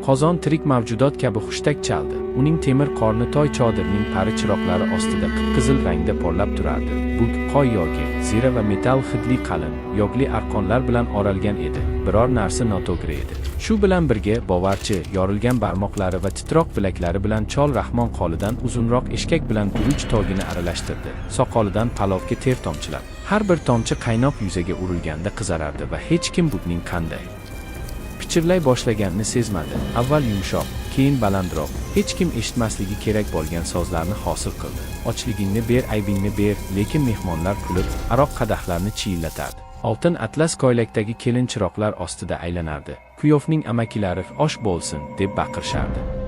Qozon tirik mavjudot kabi hushtak chaldi. Uning temir qorni toy chodirning pari chiroqlari ostida qip-qizil rangda porlab turardi. Bug qoy yogi, zira va metall hidli qalin, yogli arqonlar bilan oralgan edi. Biror narsa noto'g'ri edi. Shu bilan birga bovarchi, yorilgan barmoqlari va titroq bilaklari bilan Chol Rahmon qolidan uzunroq eshkak bilan guruch togini aralashtirdi. Soqolidan palovga ter tomchilab, har bir tomchi qaynoq yuzaga urilganda qizarardi va hech kim bugning qanday pichirlay boshlaganini sezmadi. Avval yumshoq, keyin balandroq, hech kim eshitmasligi kerak bo'lgan sozlarni hosil qildi. Ochligingni ber, aybingni ber, lekin mehmonlar kulib, aroq qadahlarni chiyillatardi. Oltin atlas ko'ylakdagi kelin chiroqlar ostida aylanardi. Kuyovning amakilari osh bo'lsin deb baqirishardi.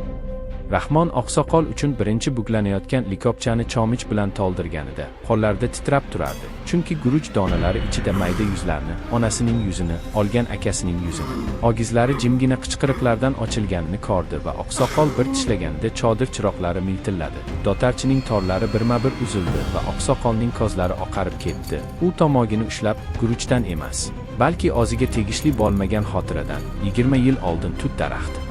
Rahmon oqsoqol uchun birinchi buklanayotgan likopchani chomich bilan to'ldirganida qo'llarida titrab turardi. Chunki guruch donalari ichida mayda yuzlarni, onasining yuzini, olgan akasining yuzini, ogizlari jimgina qichqiriqlardan ochilganini ko'rdi va oqsoqol bir tishlaganida chodir chiroqlari miltilladi. Dotarchining torlari birma-bir uzildi va oqsoqolning ko'zlari oqarib ketdi. U tomog'ini ushlab, guruchdan emas, balki o'ziga tegishli bo'lmagan xotiradan 20 yil oldin tut daraxti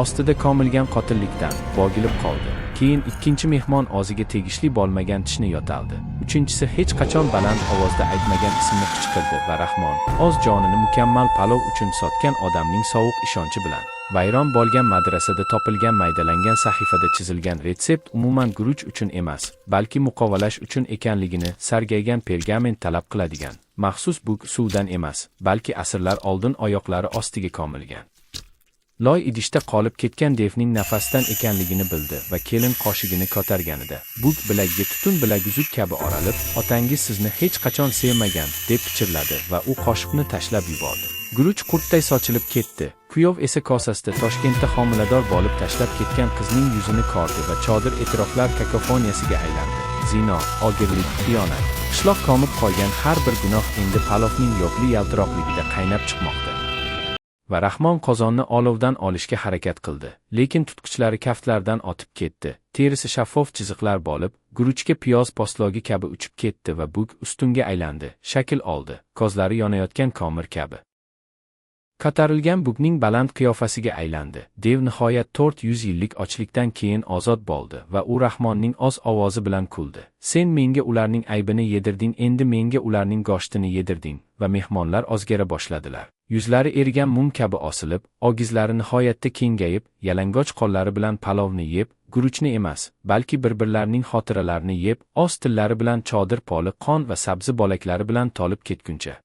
ostida ko'milgan qotillikdan bo'g'ilib qoldi. Keyin ikkinchi mehmon o'ziga tegishli bo'lmagan tishni yo'taldi. Uchinchisi hech qachon baland ovozda aytmagan ismini qichqirdi va Rahmon o'z jonini mukammal palov uchun sotgan odamning sovuq ishonchi bilan vayron bo'lgan madrasada topilgan maydalangan sahifada chizilgan retsept umuman guruch uchun emas, balki muqovalash uchun ekanligini sargaygan pergament talab qiladigan maxsus bug suvdan emas, balki asrlar oldin oyoqlari ostiga ko'milgan loy idishda qolib ketgan devning nafasdan ekanligini bildi va kelin qoshigini ko'targanida bug bilagiga tutun bilaguzuk kabi oralib, otangiz sizni hech qachon sevmagan deb pichirladi va u qoshiqni tashlab yubordi. Guruch qurtday sochilib ketdi. Kuyov esa kosasida Toshkentda homilador bo'lib tashlab ketgan qizning yuzini ko'rdi va chodir e'tiroflar kakofoniyasiga aylandi. Zino, ogirlik, xiyonat, qishloq ko'mib qolgan har bir gunoh endi palovning yo'qli yaltiroqligida qaynab chiqmoqda. Va Rahmon qozonni olovdan olishga harakat qildi, lekin tutqichlari kaftlaridan otib ketdi. Terisi shaffof chiziqlar bo'lib, guruchga piyoz postlogi kabi uchib ketdi va bug ustunga aylandi, shakl oldi, ko'zlari yonayotgan ko'mir kabi. Ko'tarilgan bugning baland qiyofasiga aylandi. Dev nihoyat 400 yillik ochlikdan keyin ozod bo'ldi va u Rahmonning oz ovozi bilan kuldi. Sen menga ularning aybini yedirding, endi menga ularning go'shtini yedirding va mehmonlar ozgara boshladilar. Yuzlari erigan mum kabi osilib, ogizlari nihoyatda kengayib, yalang'och qo'llari bilan palovni yeb, guruchni emas, balki bir-birlarining xotiralarini yeb, oz tillari bilan chodir poli qon va sabzi bo'laklari bilan to'lib ketguncha.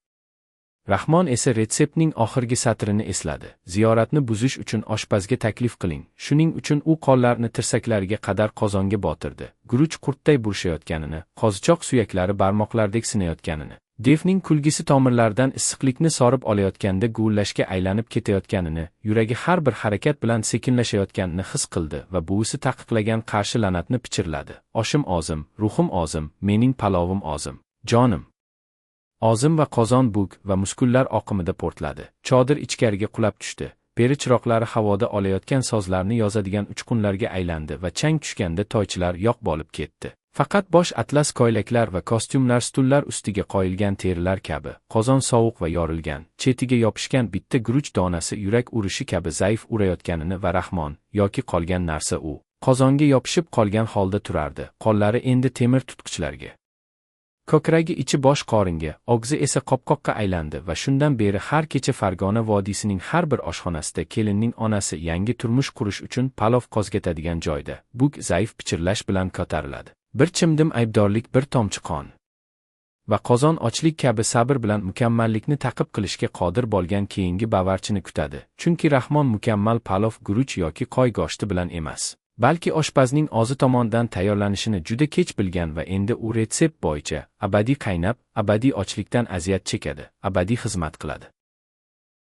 Rahmon esa retseptning oxirgi satrini esladi. Ziyoratni buzish uchun oshpazga taklif qiling. Shuning uchun u qo'llarni tirsaklariga qadar qozonga botirdi. Guruch qurtday burishayotganini, qozichoq suyaklari barmoqlardek sinayotganini, devning kulgisi tomirlaridan issiqlikni sorib olayotganda guvillashga aylanib ketayotganini, yuragi har bir harakat bilan sekinlashayotganini his qildi va buvisi taqiqlagan qarshi la'natni pichirladi. Oshim ozim, ruhim ozim, mening palovim ozim, jonim ozim va qozon bug va muskullar oqimida portladi. Chodir ichkariga qulab tushdi. Peri chiroqlari havoda olayotgan sozlarni yozadigan uchqunlarga aylandi va chang tushganda toychilar yo'q bo'lib ketdi. Faqat bosh atlas ko'ylaklar va kostyumlar stullar ustiga qo'yilgan terilar kabi, qozon sovuq va yorilgan, chetiga yopishgan bitta guruch donasi yurak urishi kabi zaif urayotganini va Rahmon yoki qolgan narsa u qozonga yopishib qolgan holda turardi. Qo'llari endi temir tutqichlarga, ko'kragi ichi bosh qoringa, og'zi esa qopqoqqa aylandi va shundan beri har kecha Farg'ona vodiysining har bir oshxonasida kelinning onasi yangi turmush qurish uchun palov qozgatadigan joyda bug zaif pichirlash bilan ko'tariladi. Bir chimdim aybdorlik, bir tomchi qon va qozon ochlik kabi sabr bilan mukammallikni ta'qib qilishga qodir bo'lgan keyingi bavarchini kutadi. Chunki Rahmon mukammal palov guruch yoki qo'y go'shti bilan emas, balki oshpazning o'zi tomonidan tayyorlanishini juda kech bilgan va endi u retsept bo'yicha abadiy qaynab, abadiy ochlikdan aziyat chekadi, abadiy xizmat qiladi.